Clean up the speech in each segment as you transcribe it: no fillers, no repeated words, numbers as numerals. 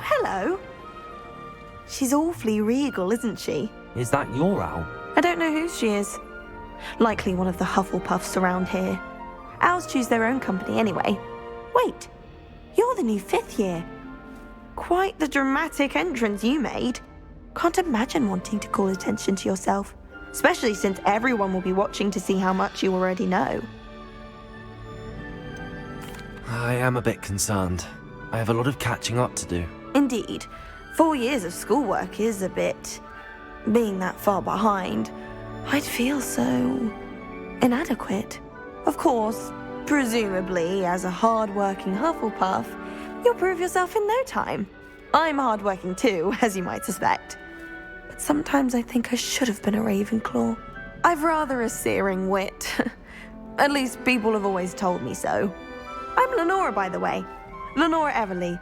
hello. She's awfully regal, isn't she? Is that your owl? I don't know whose she is. Likely one of the Hufflepuffs around here. Owls choose their own company anyway. Wait, you're the new 5th year. Quite the dramatic entrance you made. Can't imagine wanting to call attention to yourself, especially since everyone will be watching to see how much you already know. I am a bit concerned. I have a lot of catching up to do. Indeed. 4 years of schoolwork is a bit... Being that far behind, I'd feel so... inadequate. Of course, presumably, as a hard-working Hufflepuff, you'll prove yourself in no time. I'm hard-working too, as you might suspect. But sometimes I think I should have been a Ravenclaw. I've rather a searing wit. At least people have always told me so. I'm Lenora, by the way. Lenora Everly.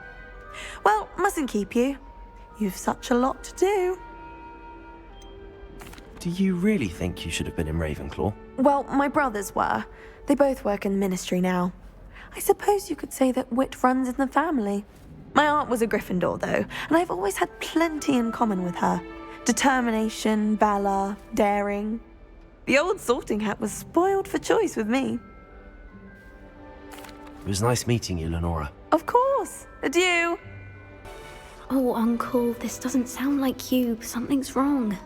Well, mustn't keep you. You've such a lot to do. Do you really think you should have been in Ravenclaw? Well, my brothers were. They both work in the ministry now. I suppose you could say that wit runs in the family. My aunt was a Gryffindor, though, and I've always had plenty in common with her. Determination, valor, daring. The old sorting hat was spoiled for choice with me. It was nice meeting you, Lenora. Of course. Adieu. Oh, Uncle, this doesn't sound like you. Something's wrong.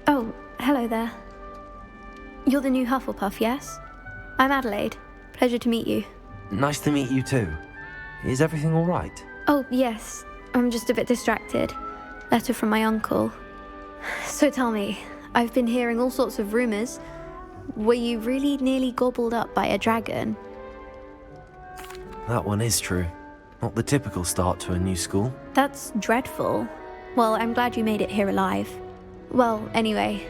Oh, hello there. You're the new Hufflepuff, yes? I'm Adelaide. Pleasure to meet you. Nice to meet you too. Is everything all right? Oh, yes. I'm just a bit distracted. Letter from my uncle. So tell me, I've been hearing all sorts of rumors. Were you really nearly gobbled up by a dragon? That one is true. Not the typical start to a new school. That's dreadful. Well, I'm glad you made it here alive. Well, anyway,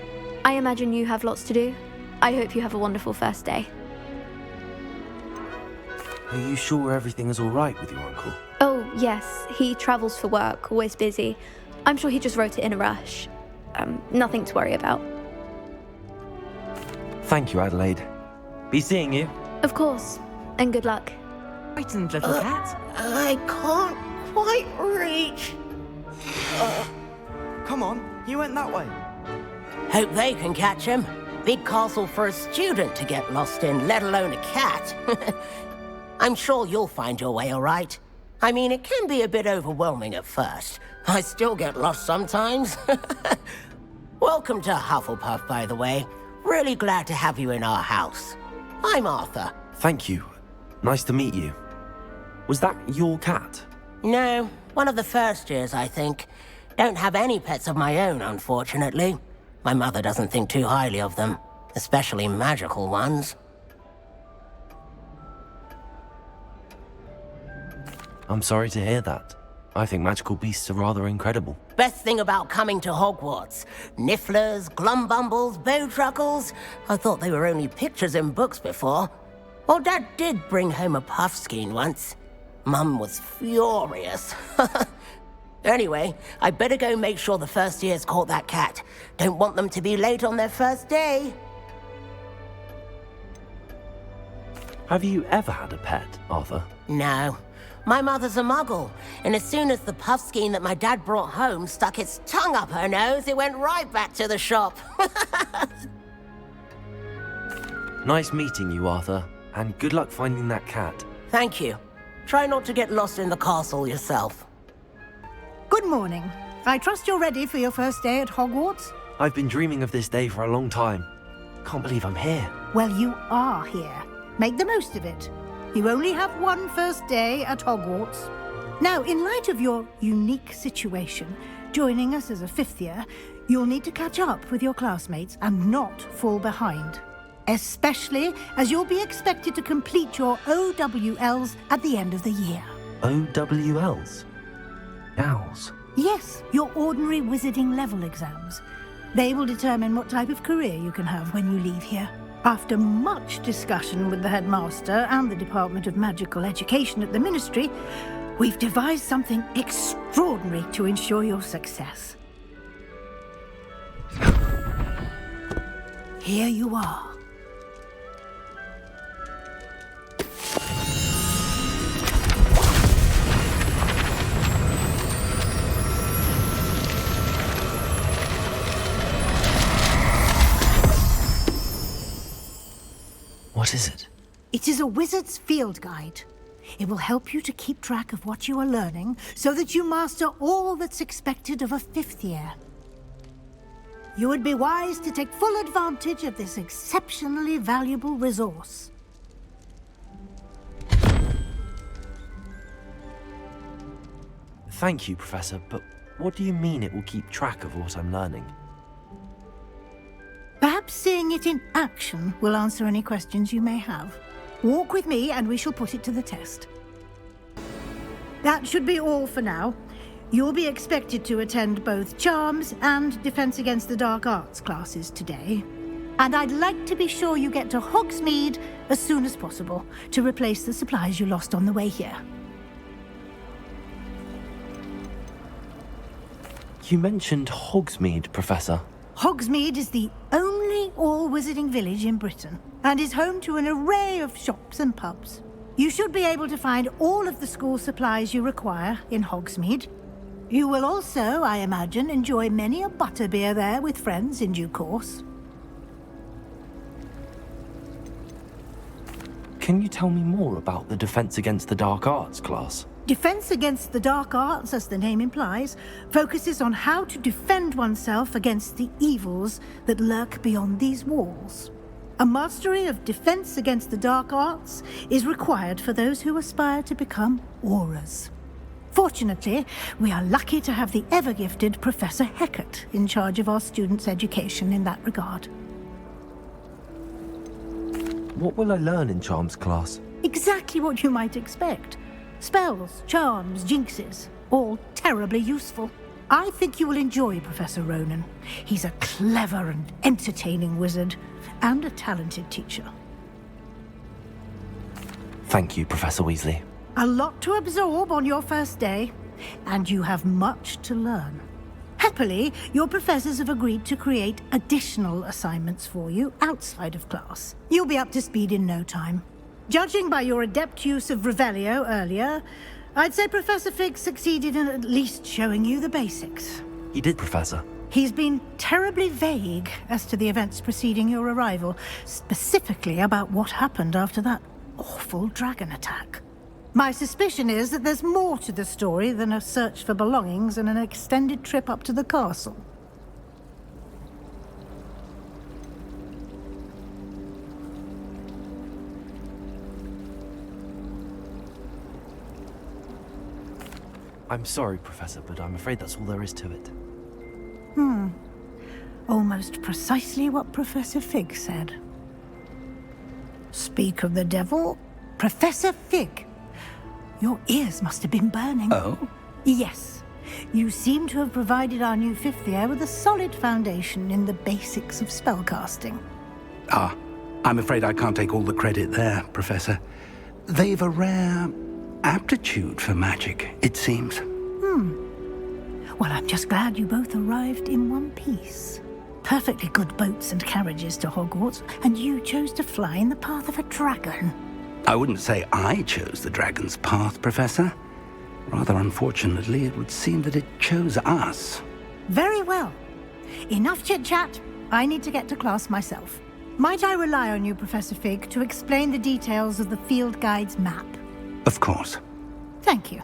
I imagine you have lots to do. I hope you have a wonderful first day. Are you sure everything is all right with your uncle? Oh, yes. He travels for work, always busy. I'm sure he just wrote it in a rush. Nothing to worry about. Thank you, Adelaide. Be seeing you. Of course. And good luck. Frightened little cat. I can't quite reach. Come on, you went that way. Hope they can catch him. Big castle for a student to get lost in, let alone a cat. I'm sure you'll find your way all right. I mean, it can be a bit overwhelming at first. I still get lost sometimes. Welcome to Hufflepuff, by the way. Really glad to have you in our house. I'm Arthur. Thank you. Nice to meet you. Was that your cat? No, one of the first years, I think. Don't have any pets of my own, unfortunately. My mother doesn't think too highly of them, especially magical ones. I'm sorry to hear that. I think magical beasts are rather incredible. Best thing about coming to Hogwarts. Nifflers, Glumbumbles, Bowtruckles. I thought they were only pictures in books before. Well, Dad did bring home a Puffskein once. Mum was furious. Anyway, I better go make sure the first years caught that cat. Don't want them to be late on their first day. Have you ever had a pet, Arthur? No. My mother's a muggle, and as soon as the Puffskein that my dad brought home stuck its tongue up her nose, it went right back to the shop. Nice meeting you, Arthur, and good luck finding that cat. Thank you. Try not to get lost in the castle yourself. Good morning. I trust you're ready for your first day at Hogwarts? I've been dreaming of this day for a long time. Can't believe I'm here. Well, you are here. Make the most of it. You only have one first day at Hogwarts. Now, in light of your unique situation, joining us as a 5th year, you'll need to catch up with your classmates and not fall behind. Especially as you'll be expected to complete your OWLs at the end of the year. OWLs? Owls? Yes, your ordinary wizarding level exams. They will determine what type of career you can have when you leave here. After much discussion with the headmaster and the Department of Magical Education at the Ministry, we've devised something extraordinary to ensure your success. Here you are. What is it? It is a wizard's field guide. It will help you to keep track of what you are learning so that you master all that's expected of a 5th year. You would be wise to take full advantage of this exceptionally valuable resource. Thank you, Professor, but what do you mean it will keep track of what I'm learning? Perhaps seeing it in action will answer any questions you may have. Walk with me and we shall put it to the test. That should be all for now. You'll be expected to attend both Charms and Defense Against the Dark Arts classes today. And I'd like to be sure you get to Hogsmeade as soon as possible to replace the supplies you lost on the way here. You mentioned Hogsmeade, Professor. Hogsmeade is the only all-wizarding village in Britain and is home to an array of shops and pubs. You should be able to find all of the school supplies you require in Hogsmeade. You will also, I imagine, enjoy many a butterbeer there with friends in due course. Can you tell me more about the Defense Against the Dark Arts class? Defense Against the Dark Arts, as the name implies, focuses on how to defend oneself against the evils that lurk beyond these walls. A mastery of Defense Against the Dark Arts is required for those who aspire to become Aurors. Fortunately, we are lucky to have the ever-gifted Professor Hecat in charge of our students' education in that regard. What will I learn in Charms class? Exactly what you might expect. Spells, charms, jinxes, all terribly useful. I think you will enjoy Professor Ronan. He's a clever and entertaining wizard, and a talented teacher. Thank you, Professor Weasley. A lot to absorb on your first day, and you have much to learn. Happily, your professors have agreed to create additional assignments for you outside of class. You'll be up to speed in no time. Judging by your adept use of Revelio earlier, I'd say Professor Fig succeeded in at least showing you the basics. He did, Professor. He's been terribly vague as to the events preceding your arrival, specifically about what happened after that awful dragon attack. My suspicion is that there's more to the story than a search for belongings and an extended trip up to the castle. I'm sorry, Professor, but I'm afraid that's all there is to it. Almost precisely what Professor Fig said. Speak of the devil, Professor Fig. Your ears must have been burning. Oh? Yes. You seem to have provided our new 5th year with a solid foundation in the basics of spellcasting. Ah, I'm afraid I can't take all the credit there, Professor. They've a rare aptitude for magic, it seems. Well, I'm just glad you both arrived in one piece. Perfectly good boats and carriages to Hogwarts, and you chose to fly in the path of a dragon. I wouldn't say I chose the dragon's path, Professor. Rather unfortunately, it would seem that it chose us. Very well. Enough chit-chat. I need to get to class myself. Might I rely on you, Professor Fig, to explain the details of the field guide's map? Of course. Thank you.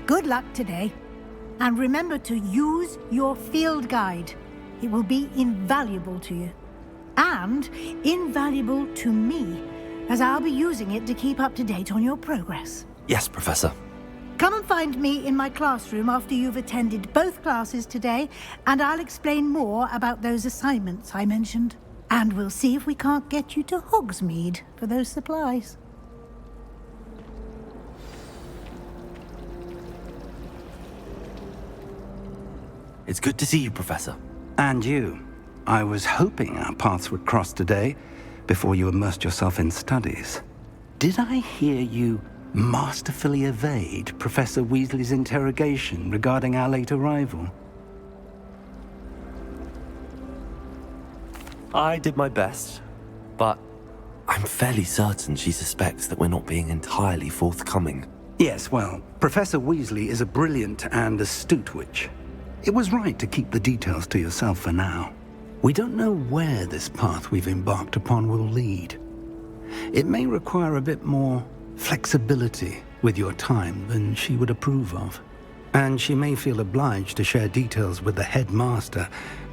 Good luck today. And remember to use your field guide. It will be invaluable to you. And invaluable to me, as I'll be using it to keep up to date on your progress. Yes, Professor. Come and find me in my classroom after you've attended both classes today, and I'll explain more about those assignments I mentioned. And we'll see if we can't get you to Hogsmeade for those supplies. It's good to see you, Professor. And you. I was hoping our paths would cross today, before you immersed yourself in studies. Did I hear you masterfully evade Professor Weasley's interrogation regarding our late arrival? I did my best, but I'm fairly certain she suspects that we're not being entirely forthcoming. Yes, well, Professor Weasley is a brilliant and astute witch. It was right to keep the details to yourself for now. We don't know where this path we've embarked upon will lead. It may require a bit more flexibility with your time than she would approve of. And she may feel obliged to share details with the headmaster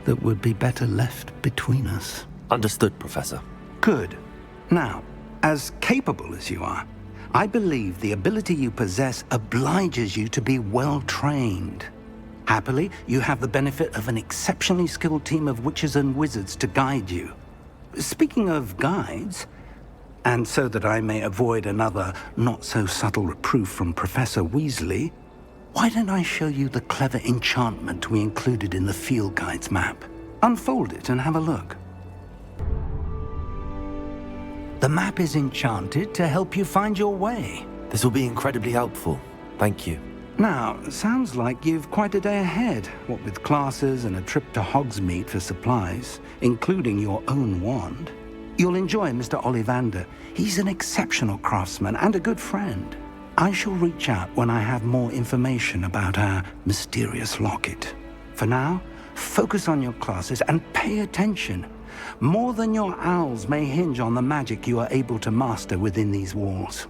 that would be better left between us. Understood, Professor. Good. Now, as capable as you are, I believe the ability you possess obliges you to be well trained. Happily, you have the benefit of an exceptionally skilled team of witches and wizards to guide you. Speaking of guides, and so that I may avoid another not-so-subtle reproof from Professor Weasley, why don't I show you the clever enchantment we included in the field guide's map? Unfold it and have a look. The map is enchanted to help you find your way. This will be incredibly helpful. Thank you. Now, sounds like you've quite a day ahead, what with classes and a trip to Hogsmeade for supplies, including your own wand. You'll enjoy Mr. Ollivander. He's an exceptional craftsman and a good friend. I shall reach out when I have more information about our mysterious locket. For now, focus on your classes and pay attention. More than your owls may hinge on the magic you are able to master within these walls.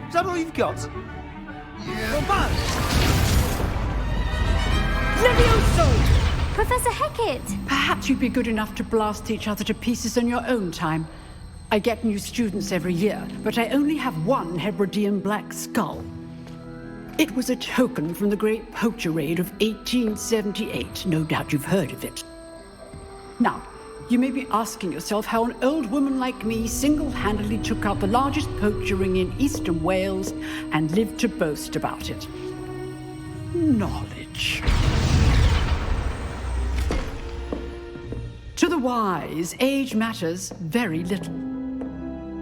Is that all you've got? Yeah. Levioso! Professor Hecat! Perhaps you'd be good enough to blast each other to pieces in your own time. I get new students every year, but I only have one Hebridean black skull. It was a token from the Great Poacher Raid of 1878. No doubt you've heard of it. Now, you may be asking yourself how an old woman like me single-handedly took out the largest poacher ring in eastern Wales and lived to boast about it. Knowledge. To the wise, age matters very little.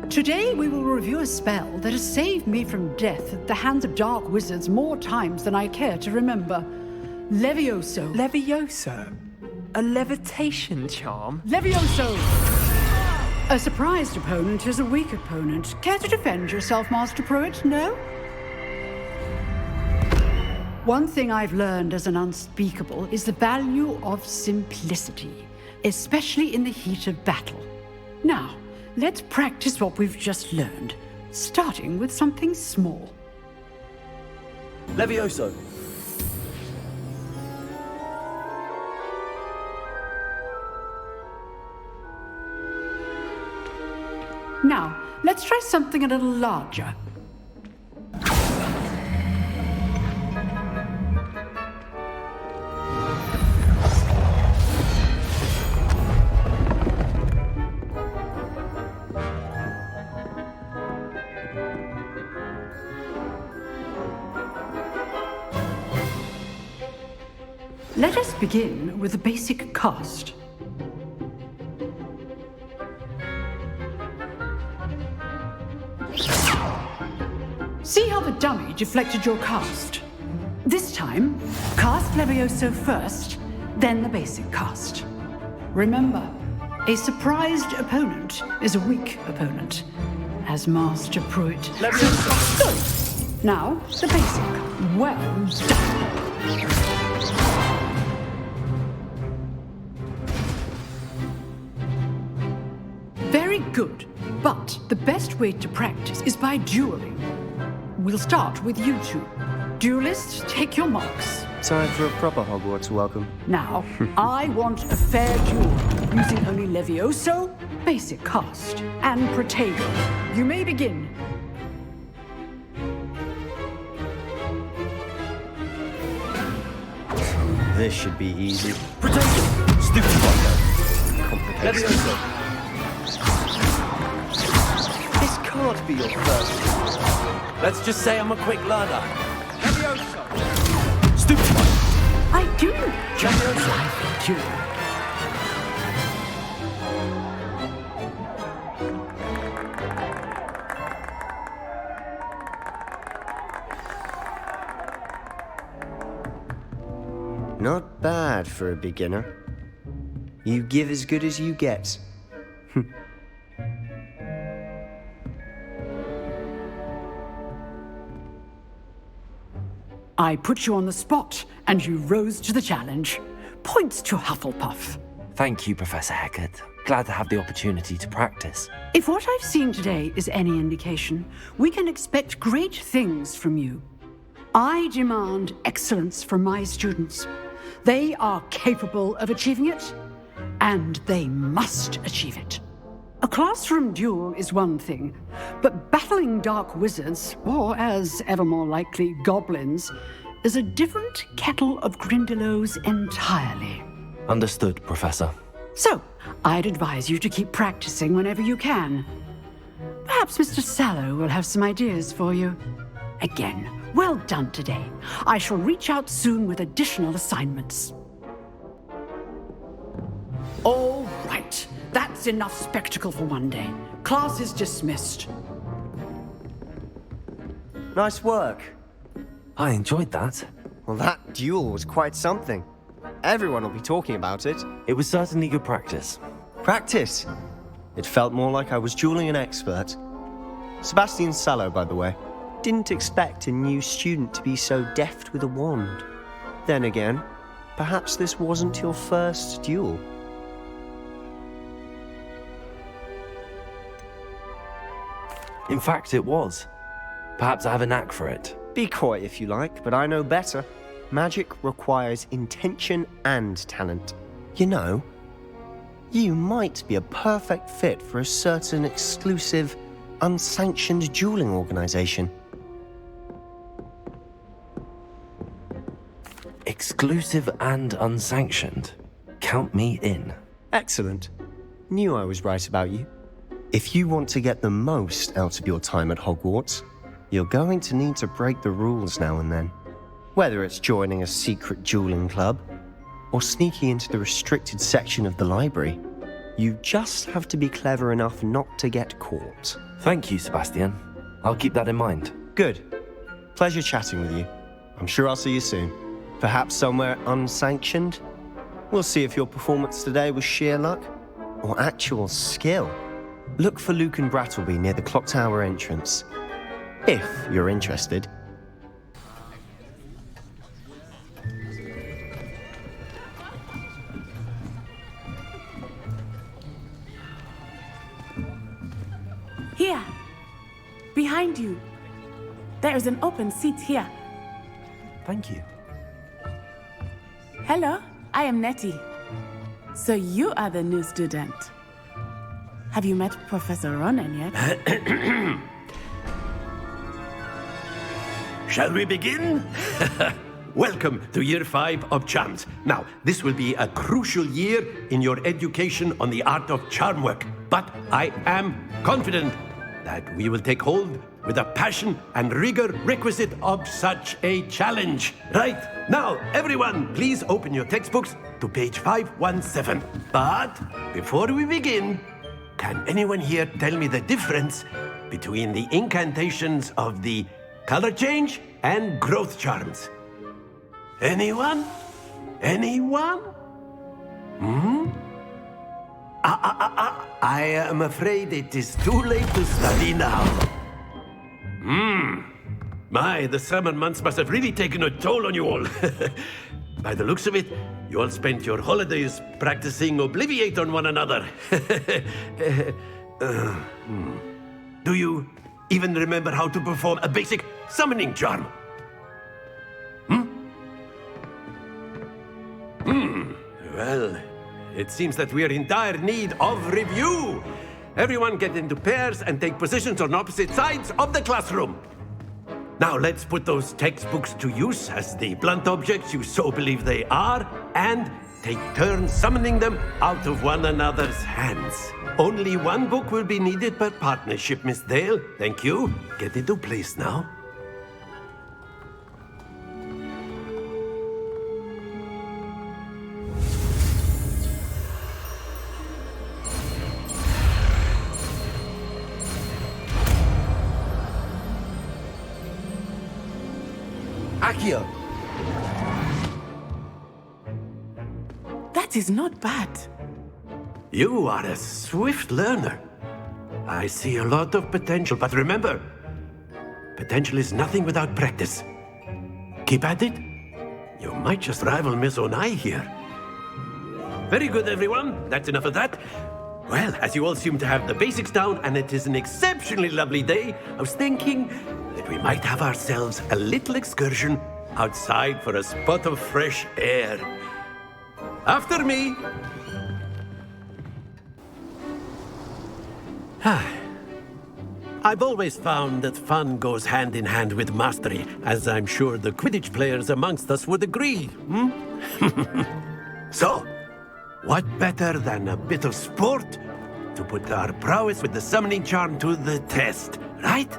Today we will review a spell that has saved me from death at the hands of dark wizards more times than I care to remember. Levioso. Levioso? A levitation charm? Levioso! A surprised opponent is a weak opponent. Care to defend yourself, Master Pruitt? No? One thing I've learned as an unspeakable is the value of simplicity, especially in the heat of battle. Now, let's practice what we've just learned, starting with something small. Levioso! Now, let's try something a little larger. Let us begin with a basic cast. See how the dummy deflected your cast? This time, cast Levioso first, then the basic cast. Remember, a surprised opponent is a weak opponent, as Master Pruitt. Levioso! Now, the basic. Well done. Very good, but the best way to practice is by dueling. We'll start with you two. Duelists, take your marks. Time for a proper Hogwarts welcome. Now, I want a fair duel, using only Levioso, basic cast, and Protego. You may begin. This should be easy. Protego! Stupid fucker! Complicated. Levioso! This can't be your first. Let's just say I'm a quick learner. Levioso! Stupid fucker! I do. Levioso! Duel. Not bad for a beginner. You give as good as you get. I put you on the spot, and you rose to the challenge. Points to Hufflepuff. Thank you, Professor Hecat. Glad to have the opportunity to practice. If what I've seen today is any indication, we can expect great things from you. I demand excellence from my students. They are capable of achieving it, and they must achieve it. A classroom duel is one thing, but battling dark wizards, or as ever more likely, goblins, is a different kettle of Grindylows entirely. Understood, Professor. So, I'd advise you to keep practicing whenever you can. Perhaps Mr. Sallow will have some ideas for you. Again, well done today. I shall reach out soon with additional assignments. All right. That's enough spectacle for one day. Class is dismissed. Nice work. I enjoyed that. Well, that duel was quite something. Everyone will be talking about it. It was certainly good practice. Practice? It felt more like I was dueling an expert. Sebastian Sallow, by the way. Didn't expect a new student to be so deft with a wand. Then again, perhaps this wasn't your first duel. In fact, it was. Perhaps I have a knack for it. Be coy if you like, but I know better. Magic requires intention and talent. You know, you might be a perfect fit for a certain exclusive, unsanctioned dueling organization. Exclusive and unsanctioned. Count me in. Excellent. Knew I was right about you. If you want to get the most out of your time at Hogwarts, you're going to need to break the rules now and then. Whether it's joining a secret dueling club or sneaking into the restricted section of the library, you just have to be clever enough not to get caught. Thank you, Sebastian. I'll keep that in mind. Good. Pleasure chatting with you. I'm sure I'll see you soon. Perhaps somewhere unsanctioned? We'll see if your performance today was sheer luck or actual skill. Look for Luke and Brattleby near the clock tower entrance. If you're interested. Here, behind you. There is an open seat here. Thank you. Hello, I am Nettie. So you are the new student. Have you met Professor Ronan yet? Shall we begin? Welcome to Year 5 of Charms. Now, this will be a crucial year in your education on the art of charm work. But I am confident that we will take hold with the passion and rigor requisite of such a challenge. Right, now, everyone, please open your textbooks to page 517. But before we begin, can anyone here tell me the difference between the incantations of the color change and growth charms? Anyone? Anyone? I am afraid it is too late to study now. My, the summer months must have really taken a toll on you all. By the looks of it, you all spent your holidays practicing Obliviate on one another. Do you even remember how to perform a basic summoning charm? Well, it seems that we are in dire need of review. Everyone get into pairs and take positions on opposite sides of the classroom. Now let's put those textbooks to use as the blunt objects you so believe they are, and take turns summoning them out of one another's hands. Only one book will be needed per partnership, Miss Dale. Thank you. Get into place now. Accio. That is not bad. You are a swift learner. I see a lot of potential, but remember, potential is nothing without practice. keep at it. You might just rival Miss Onai here. Very good, everyone. That's enough of that. Well, as you all seem to have the basics down, and it is an exceptionally lovely day, I was thinking that we might have ourselves a little excursion outside for a spot of fresh air. After me. I've always found that fun goes hand in hand with mastery, as I'm sure the Quidditch players amongst us would agree. So, what better than a bit of sport to put our prowess with the summoning charm to the test, right?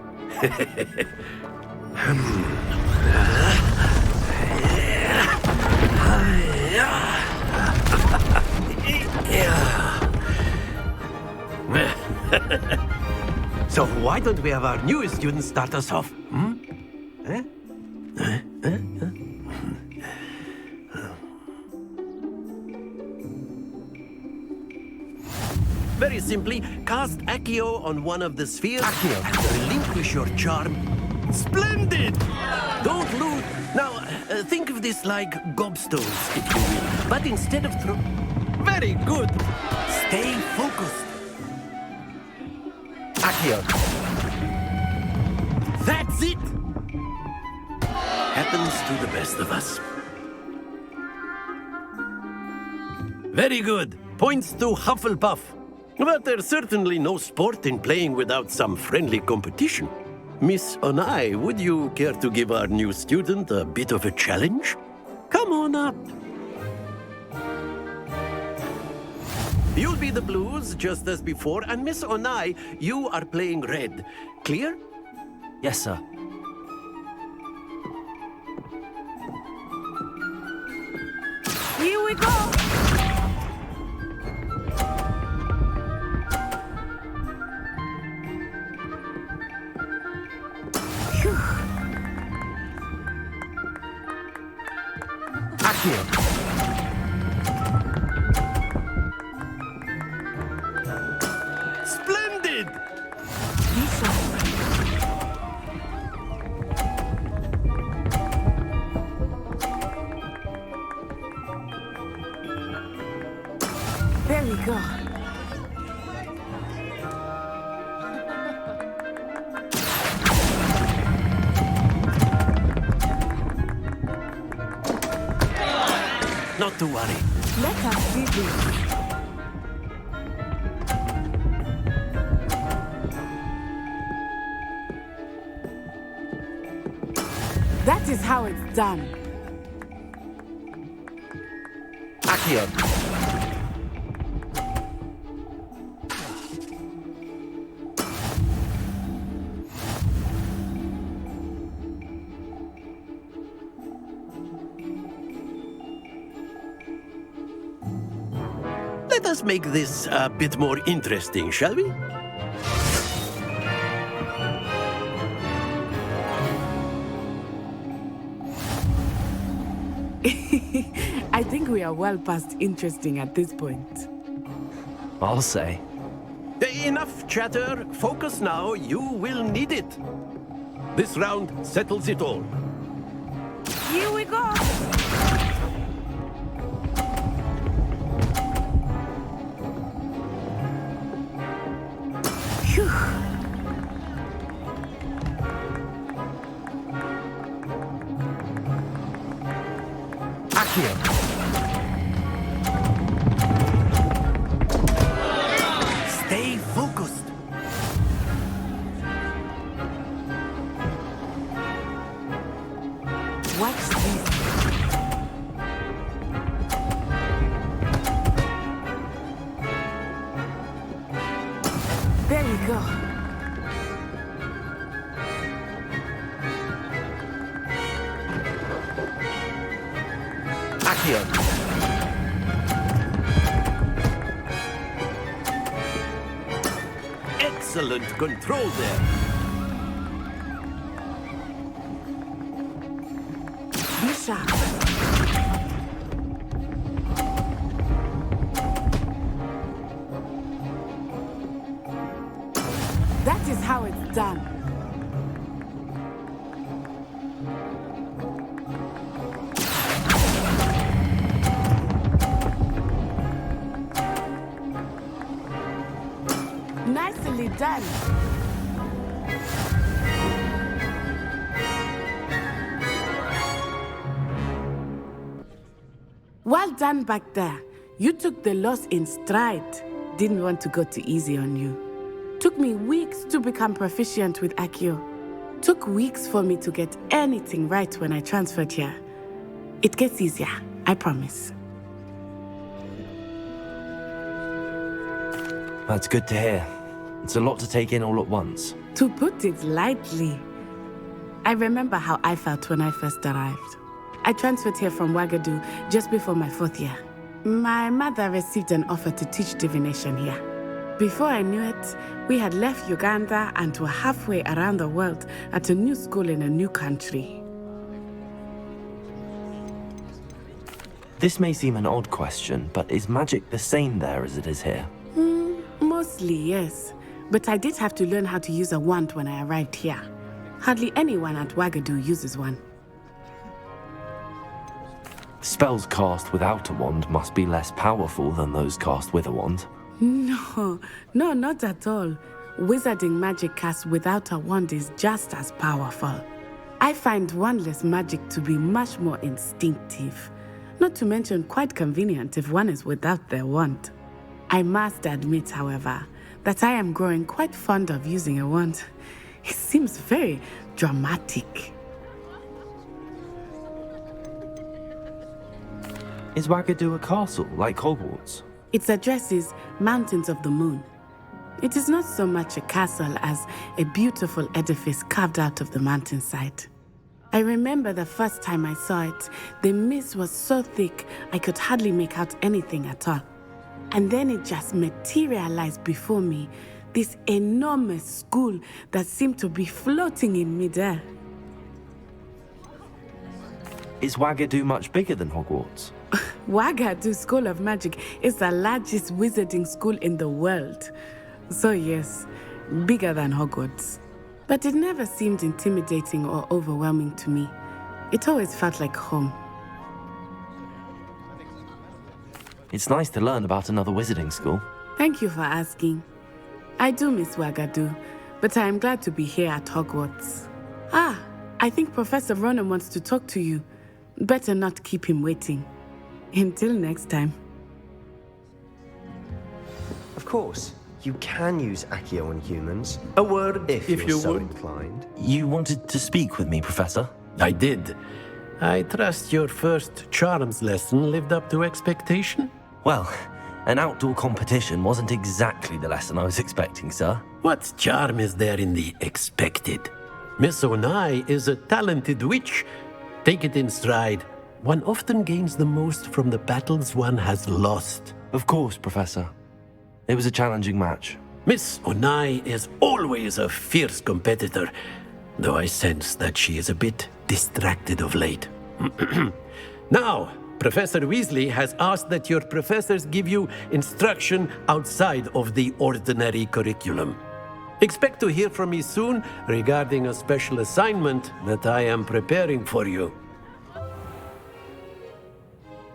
So why don't we have our newest student start us off? Very simply, cast Accio on one of the spheres and relinquish your charm. Splendid! Don't lose. Now, think of this like gobstones, if you will. But instead of Very good! Stay focused. Accio. That's it! Happens to the best of us. Very good. Points to Hufflepuff. But there's certainly no sport in playing without some friendly competition. Miss Onai, would you care to give our new student a bit of a challenge? Come on up. You'll be the blues, just as before, and Miss Onai, you are playing red. Clear? Yes, sir. Here we go! Accio. Splendid! Very good. Not to worry. Let us see this. That is how it's done. Accio. Let us make this a bit more interesting, shall we? I think we are well past interesting at this point. I'll say. Enough chatter. Focus now. You will need it. This round settles it all. Here we go! Accio. Stay focused. Watch this. There we go. Accio. Excellent control there. Be sharp. That is how it's done. Nicely done. Well done back there. You took the loss in stride. Didn't want to go too easy on you. Took me weeks to become proficient with Accio. Took weeks for me to get anything right when I transferred here. It gets easier, I promise. That's good to hear. It's a lot to take in all at once. To put it lightly, I remember how I felt when I first arrived. I transferred here from Wagadu just before my 4th year. My mother received an offer to teach divination here. Before I knew it, we had left Uganda and were halfway around the world at a new school in a new country. This may seem an odd question, but is magic the same there as it is here? Mostly, yes. But I did have to learn how to use a wand when I arrived here. Hardly anyone at Wagadu uses one. Spells cast without a wand must be less powerful than those cast with a wand. No, not at all. Wizarding magic cast without a wand is just as powerful. I find wandless magic to be much more instinctive. Not to mention quite convenient if one is without their wand. I must admit, however, that I am growing quite fond of using a wand. It seems very dramatic. Is Wagadu a castle, like Hogwarts? Its address is Mountains of the Moon. It is not so much a castle as a beautiful edifice carved out of the mountainside. I remember the first time I saw it, the mist was so thick I could hardly make out anything at all. And then it just materialized before me, this enormous school that seemed to be floating in midair. Is Wagadu much bigger than Hogwarts? Wagadu School of Magic is the largest wizarding school in the world. So yes, bigger than Hogwarts. But it never seemed intimidating or overwhelming to me. It always felt like home. It's nice to learn about another wizarding school. Thank you for asking. I do miss Wagadu, but I am glad to be here at Hogwarts. I think Professor Ronan wants to talk to you. Better not keep him waiting. Until next time. Of course, you can use Accio on humans. A word, if you you're so would. inclined. You wanted to speak with me, Professor? I did. I trust your first charms lesson lived up to expectation? Well, an outdoor competition wasn't exactly the lesson I was expecting, sir. What charm is there in the expected? Miss Onai is a talented witch. Take it in stride. One often gains the most from the battles one has lost. Of course, Professor. It was a challenging match. Miss Onai is always a fierce competitor, though I sense that she is a bit distracted of late. Now, Professor Weasley has asked that your professors give you instruction outside of the ordinary curriculum. Expect to hear from me soon regarding a special assignment that I am preparing for you.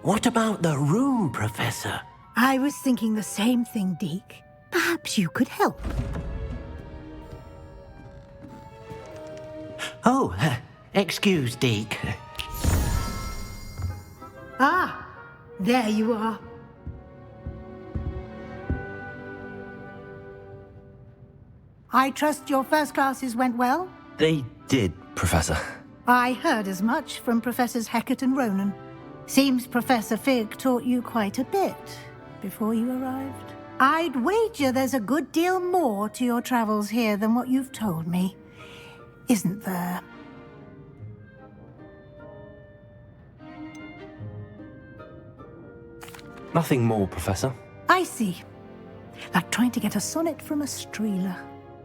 What about the room, Professor? I was thinking the same thing, Deke. Perhaps you could help. Oh, excuse, Deke. Ah, there you are. I trust your first classes went well? They did, Professor. I heard as much from Professors Hecat and Ronan. Seems Professor Fig taught you quite a bit before you arrived. I'd wager there's a good deal more to your travels here than what you've told me. Isn't there? Nothing more, Professor. I see. Like trying to get a sonnet from a streeler.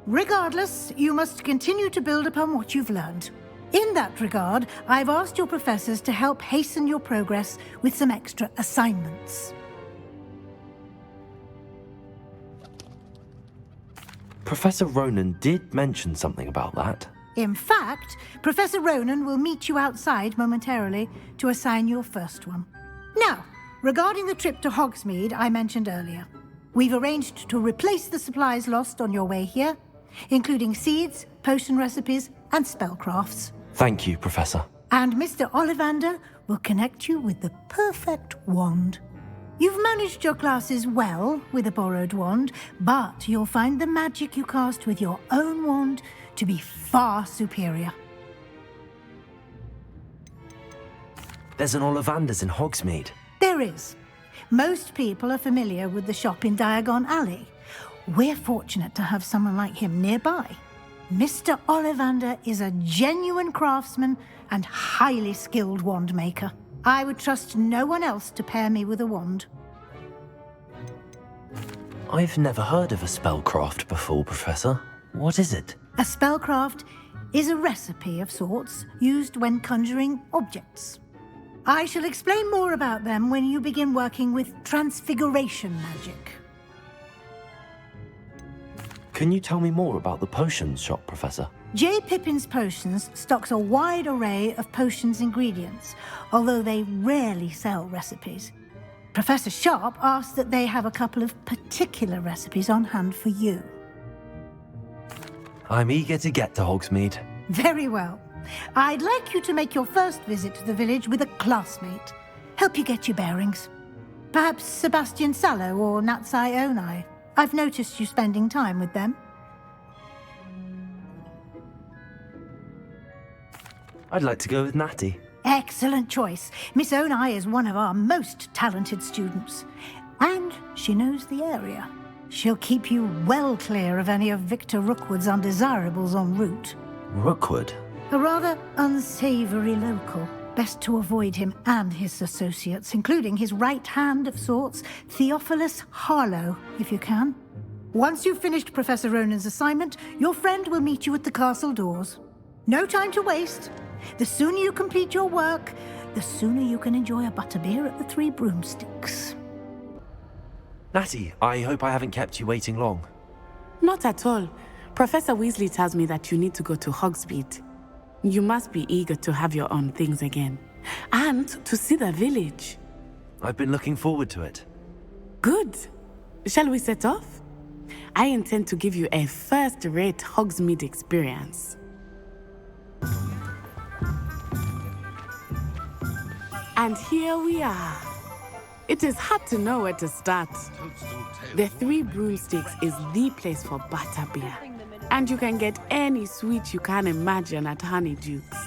Regardless, you must continue to build upon what you've learned. In that regard, I've asked your professors to help hasten your progress with some extra assignments. Professor Ronan did mention something about that. In fact, Professor Ronan will meet you outside momentarily to assign your first one. Now, regarding the trip to Hogsmeade I mentioned earlier. We've arranged to replace the supplies lost on your way here, including seeds, potion recipes, and spellcrafts. Thank you, Professor. And Mr. Ollivander will connect you with the perfect wand. You've managed your classes well with a borrowed wand, but you'll find the magic you cast with your own wand to be far superior. There's an Ollivander's in Hogsmeade. There is. Most people are familiar with the shop in Diagon Alley. We're fortunate to have someone like him nearby. Mr. Ollivander is a genuine craftsman and highly skilled wand maker. I would trust no one else to pair me with a wand. I've never heard of a spellcraft before, Professor. What is it? A spellcraft is a recipe of sorts used when conjuring objects. I shall explain more about them when you begin working with transfiguration magic. Can you tell me more about the potions shop, Professor? J. Pippin's Potions stocks a wide array of potions ingredients, although they rarely sell recipes. Professor Sharp asks that they have a couple of particular recipes on hand for you. I'm eager to get to Hogsmeade. Very well. I'd like you to make your first visit to the village with a classmate. Help you get your bearings. Perhaps Sebastian Sallow or Natsai Onai. I've noticed you spending time with them. I'd like to go with Natty. Excellent choice. Miss Onai is one of our most talented students. And she knows the area. She'll keep you well clear of any of Victor Rookwood's undesirables en route. Rookwood? A rather unsavory local. Best to avoid him and his associates, including his right hand of sorts, Theophilus Harlow, if you can. Once you've finished Professor Ronan's assignment, your friend will meet you at the castle doors. No time to waste. The sooner you complete your work, the sooner you can enjoy a butterbeer at the Three Broomsticks. Natty, I hope I haven't kept you waiting long. Not at all. Professor Weasley tells me that you need to go to Hogsmeade. You must be eager to have your own things again. And to see the village. I've been looking forward to it. Good. Shall we set off? I intend to give you a first-rate Hogsmeade experience. And here we are. It is hard to know where to start. The Three Broomsticks is the place for butterbeer. And you can get any sweet you can imagine at Honeydukes.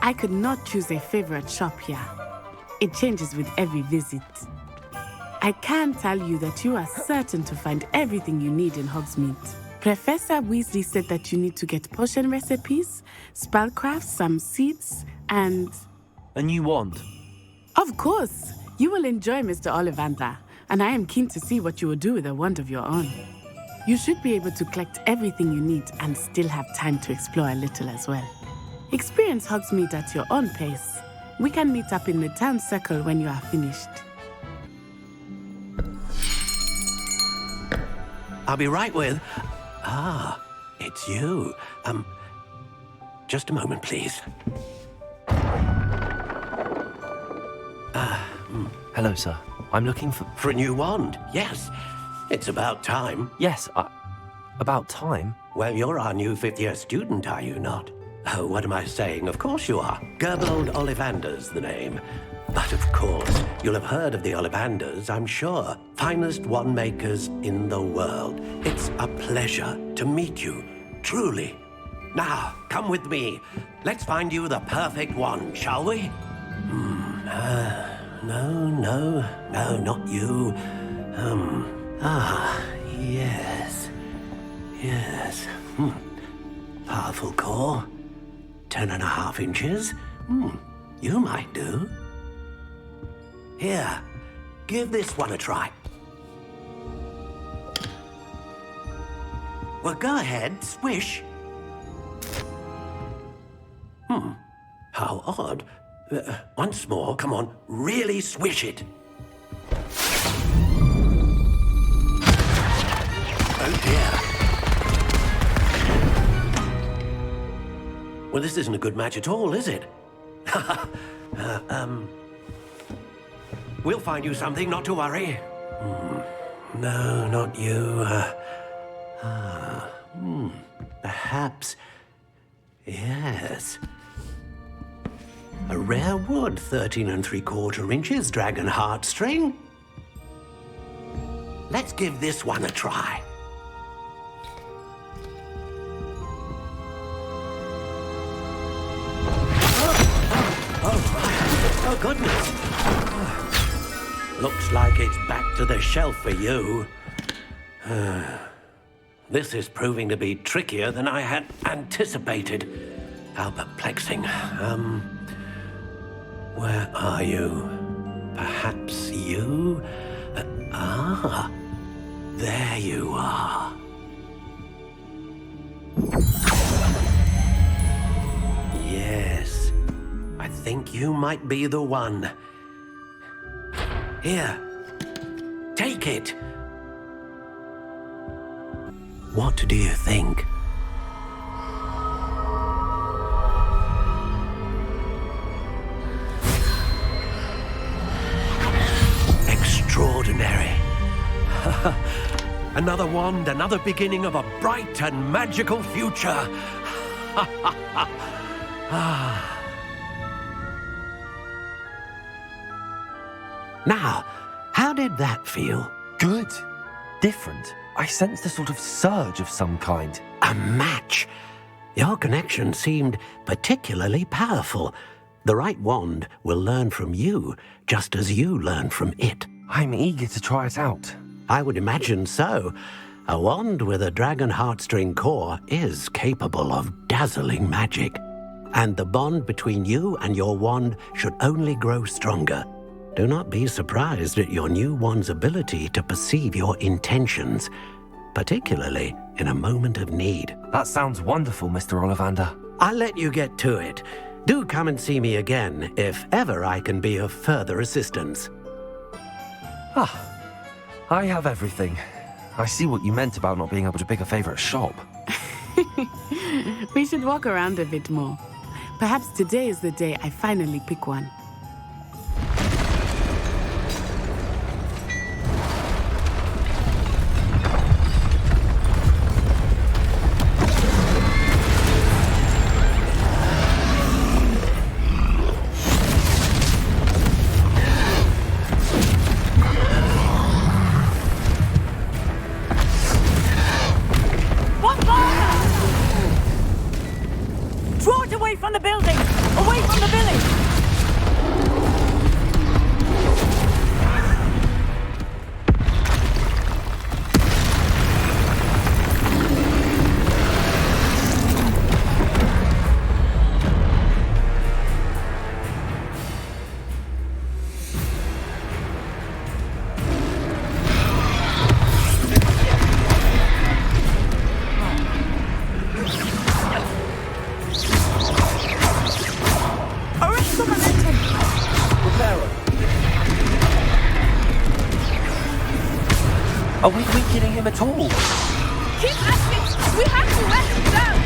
I could not choose a favorite shop here. It changes with every visit. I can tell you that you are certain to find everything you need in Hogsmeade. Professor Weasley said that you need to get potion recipes, spellcrafts, some seeds, and... A new wand? Of course! You will enjoy Mr. Ollivander, and I am keen to see what you will do with a wand of your own. You should be able to collect everything you need and still have time to explore a little as well. Experience Hogsmeade at your own pace. We can meet up in the town circle when you are finished. I'll be right with... Ah, it's you. Just a moment, please. Hello, sir. I'm looking for... For a new wand, yes. It's about time. Yes, about time? Well, you're our new fifth-year student, are you not? Oh, what am I saying? Of course you are. Gerbold Ollivander's the name. But of course, you'll have heard of the Ollivanders, I'm sure. Finest wand makers in the world. It's a pleasure to meet you, truly. Now, come with me. Let's find you the perfect wand, shall we? No, not you. Yes. Powerful core. 10.5 inches. You might do. Here, give this one a try. Well, go ahead, swish. How odd. Once more, come on, really swish it. Oh dear. Well, this isn't a good match at all, is it? We'll find you something, not to worry. No, not you. Perhaps. Yes. A rare wood, 13 3/4 inches, dragon heartstring. Let's give this one a try. Oh, goodness. Looks like it's back to the shelf for you. This is proving to be trickier than I had anticipated. How perplexing. Where are you? Perhaps you? There you are. Yes, I think you might be the one. Here, take it. What do you think? Extraordinary. Another wand, another beginning of a bright and magical future. Now, how did that feel? Good. Different. I sensed a sort of surge of some kind. A match. Your connection seemed particularly powerful. The right wand will learn from you, just as you learn from it. I'm eager to try it out. I would imagine so. A wand with a dragon heartstring core is capable of dazzling magic. And the bond between you and your wand should only grow stronger. Do not be surprised at your new wand's ability to perceive your intentions, particularly in a moment of need. That sounds wonderful, Mr. Ollivander. I'll let you get to it. Do come and see me again if ever I can be of further assistance. I have everything. I see what you meant about not being able to pick a favorite shop. We should walk around a bit more. Perhaps today is the day I finally pick one. Are we weakening him at all? Keep asking! We have to let him down!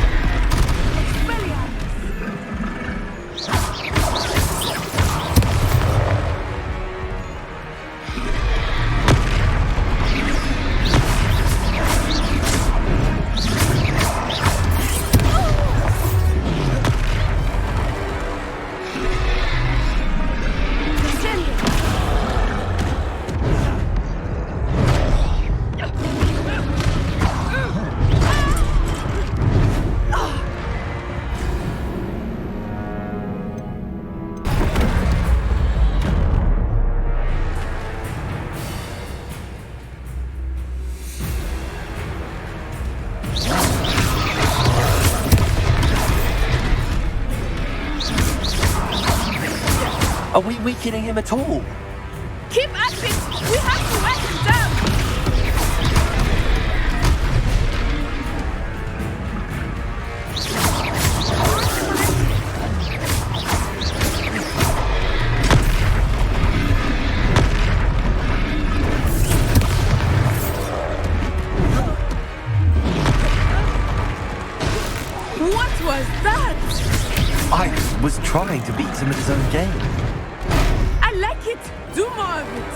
Are we weakening him at all? Keep asking! We have to let him down! What was that? I was trying to beat him at his own game. I like it. Do more of it.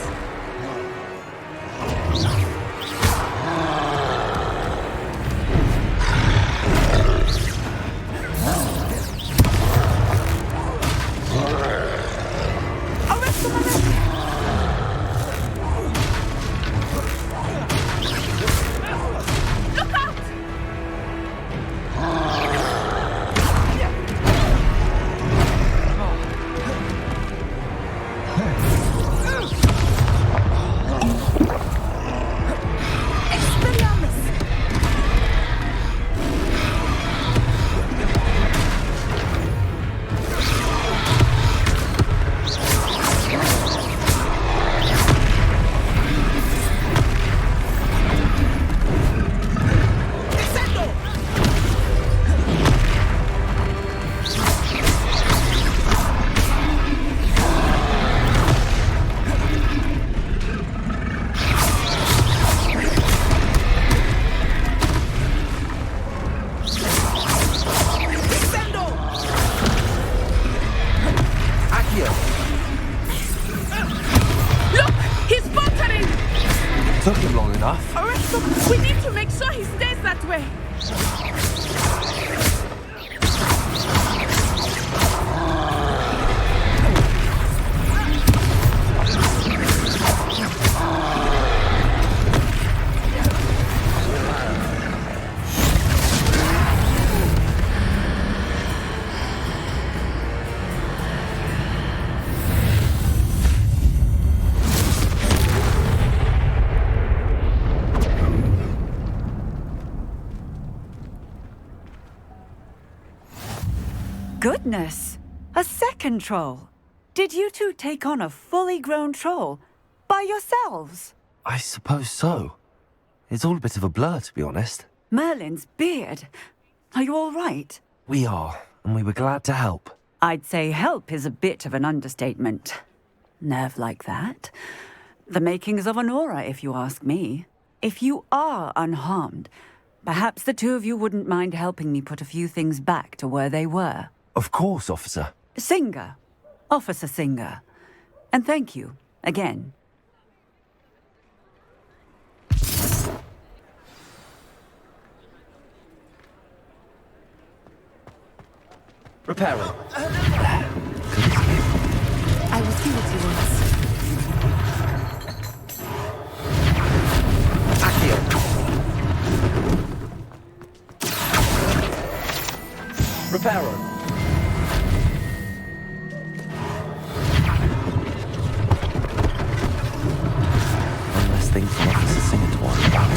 that way! Goodness! A second troll! Did you two take on a fully grown troll by yourselves? I suppose so. It's all a bit of a blur, to be honest. Merlin's beard. Are you all right? We are, and we were glad to help. I'd say help is a bit of an understatement. Nerve like that. The makings of an aura, if you ask me. If you are unharmed, perhaps the two of you wouldn't mind helping me put a few things back to where they were. Of course, officer. Singer. Officer Singer. And thank you, again. Repairer. I will see what he wants. Repairer. One less thing for Officer Singer to worry about.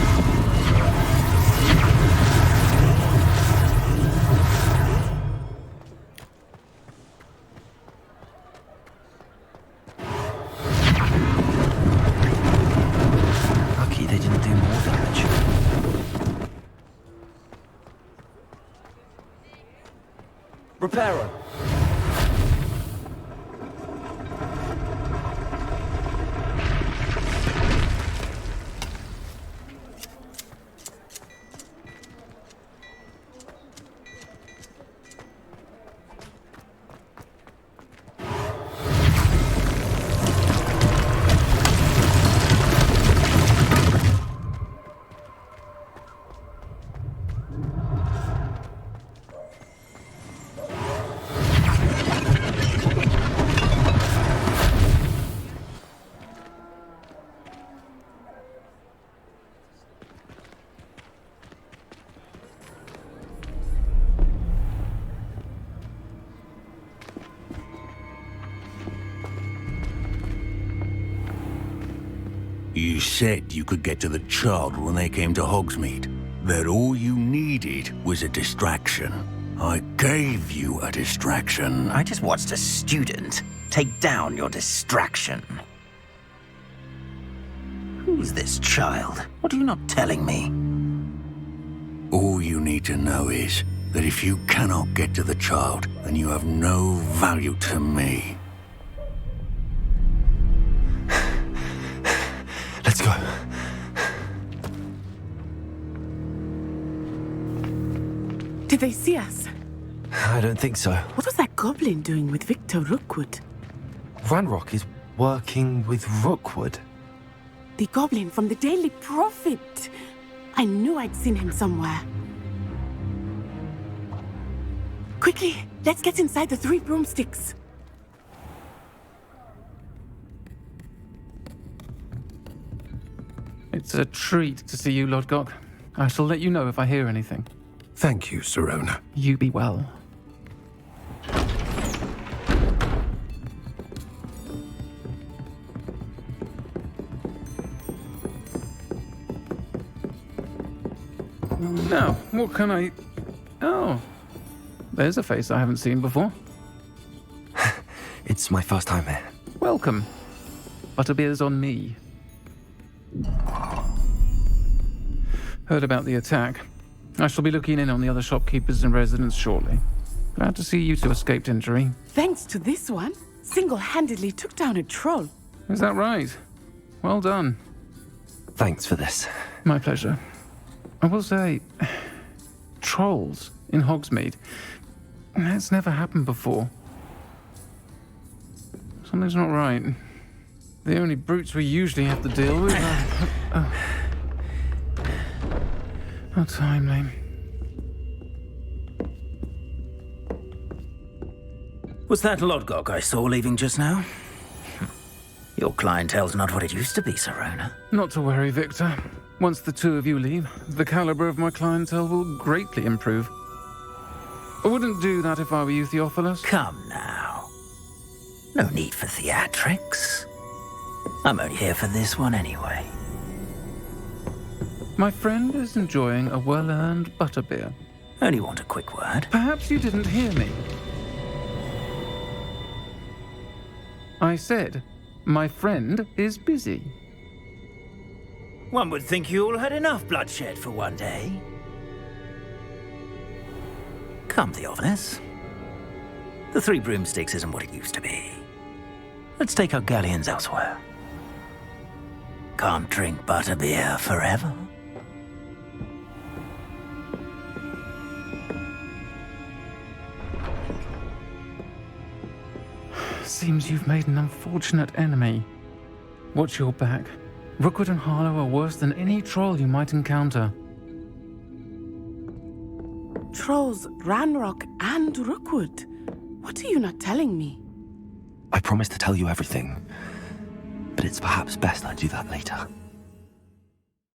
Lucky they didn't do more damage. Repairer. You said you could get to the child when they came to Hogsmeade. That all you needed was a distraction. I gave you a distraction. I just watched a student take down your distraction. Who's this child? What are you not telling me? All you need to know is that if you cannot get to the child, then you have no value to me. Let's go. Did they see us? I don't think so. What was that goblin doing with Victor Rookwood? Ranrock is working with Rookwood. The goblin from the Daily Prophet. I knew I'd seen him somewhere. Quickly, let's get inside the 3 broomsticks. It's a treat to see you, Lodgok. I shall let you know if I hear anything. Thank you, Sirona. You be well. Now, what can I... Oh, there's a face I haven't seen before. It's my first time here. Welcome. Butterbeer's on me. Heard about the attack. I shall be looking in on the other shopkeepers and residents shortly. Glad to see you two escaped injury. Thanks to this one, single-handedly took down a troll. Is that right? Well done. Thanks for this. My pleasure. I will say, trolls in Hogsmeade. That's never happened before. Something's not right. The only brutes we usually have to deal with are... How timely. Was that Lodgok I saw leaving just now? Your clientele's not what it used to be, Serona. Not to worry, Victor. Once the two of you leave, the caliber of my clientele will greatly improve. I wouldn't do that if I were you, Theophilus. Come now. No need for theatrics. I'm only here for this one anyway. My friend is enjoying a well-earned butterbeer. Only want a quick word. Perhaps you didn't hear me. I said, my friend is busy. One would think you all had enough bloodshed for one day. Come, Theophilus. The Three Broomsticks isn't what it used to be. Let's take our galleons elsewhere. Can't drink butterbeer forever. Seems you've made an unfortunate enemy. Watch your back. Rookwood and Harlow are worse than any troll you might encounter. Trolls, Ranrock, and Rookwood. What are you not telling me? I promise to tell you everything, but it's perhaps best I do that later.